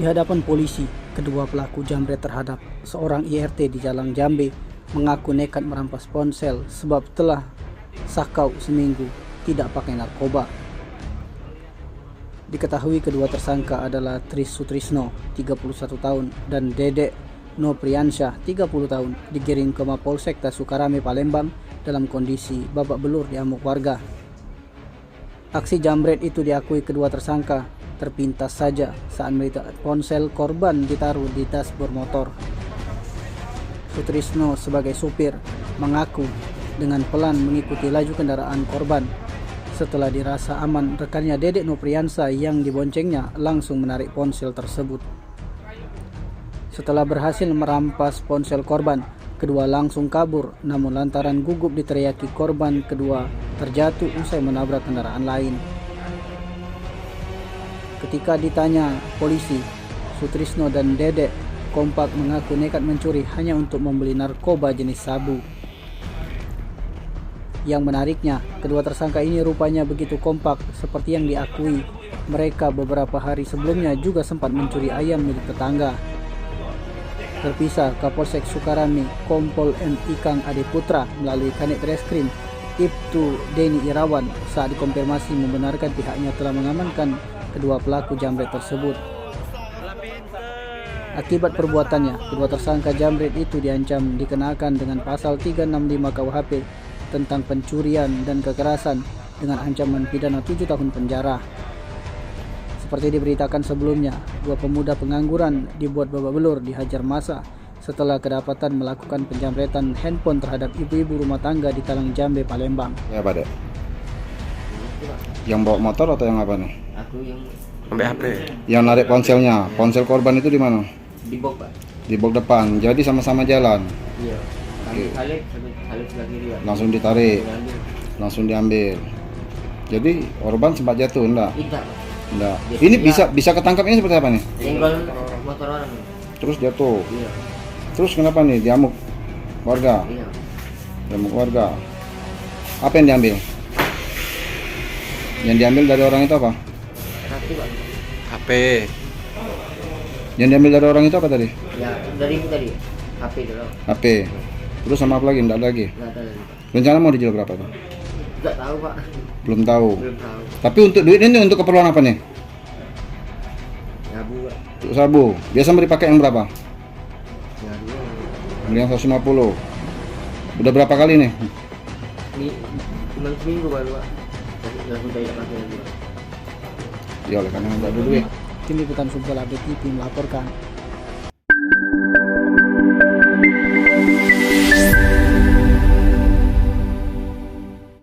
Di hadapan polisi, kedua pelaku jambret terhadap seorang IRT di Jalan Jambe mengaku nekat merampas ponsel sebab telah sakau seminggu tidak pakai narkoba. Diketahui kedua tersangka adalah Tris Sutrisno, 31 tahun, dan Dedek Nopriansyah, 30 tahun, digiring ke Mapolsek Sukarame, Palembang dalam kondisi babak belur diamuk warga. Aksi jambret itu diakui kedua tersangka terpintas saja saat melihat ponsel korban ditaruh di dashboard motor. Sutrisno sebagai supir mengaku dengan pelan mengikuti laju kendaraan korban. Setelah dirasa aman, rekannya Dedek Nopriansyah yang diboncengnya langsung menarik ponsel tersebut. Setelah berhasil merampas ponsel korban, kedua langsung kabur, namun lantaran gugup diteriaki korban, kedua terjatuh usai menabrak kendaraan lain. Ketika ditanya polisi, Sutrisno dan Dedek kompak mengaku nekat mencuri hanya untuk membeli narkoba jenis sabu. Yang menariknya, kedua tersangka ini rupanya begitu kompak seperti yang diakui mereka beberapa hari sebelumnya juga sempat mencuri ayam milik tetangga. Terpisah, Kapolsek Sukarame Kompol M. Ikang Ade Putra melalui Kanit Reskrim Ibtu Deni Irawan saat dikonfirmasi membenarkan pihaknya telah mengamankan kedua pelaku jambret tersebut. Akibat perbuatannya, kedua tersangka jambret itu diancam dikenakan dengan pasal 365 KUHP tentang pencurian dan kekerasan dengan ancaman pidana 7 tahun penjara. Seperti diberitakan sebelumnya, dua pemuda pengangguran dibuat babak belur dihajar massa setelah kedapatan melakukan penjamretan handphone terhadap ibu-ibu rumah tangga di Talang Jambe, Palembang. Ya, Pak Dek. Yang bawa motor atau yang apa nih? Aku yang ambil HP. Yang narik ponselnya. Ponsel korban itu di mana? di box, Pak. Di box depan. Jadi sama-sama jalan. Iya. Oke. Salib sebelah kiri, Pak. Langsung ditarik, Diambil. langsung diambil. Jadi korban sempat jatuh enggak? Tidak, Pak. Enggak. Jadi Ini dia- bisa ketangkap ini seperti apa nih? Senggol motor orang. Terus jatuh. Iya. Terus kenapa nih diamuk warga? Iya. Diamuk warga. Apa yang diambil? Yang diambil dari orang itu apa? Satu, Pak. HP. Yang diambil dari orang itu apa tadi? Ya, dari itu tadi. HP dulu. HP. Terus sama apa lagi? Enggak ada lagi. Enggak ada lagi, Pak. Rencana mau dijual berapa tuh? Enggak tahu, Pak. Belum tahu. Belum tahu. Tapi untuk duit ini untuk keperluan apa nih? Ya, Bu, Pak. Untuk sabu. Biasa beri pakai yang berapa? Ya, Bu. Beli yang 150. Udah berapa kali nih? Ini cuma seminggu baru, Pak. Jadi langsung tidak pakai lagi, Pak. Ya oleh karena enggak ada duit. Tim Liputan Sumber Update TV melaporkan.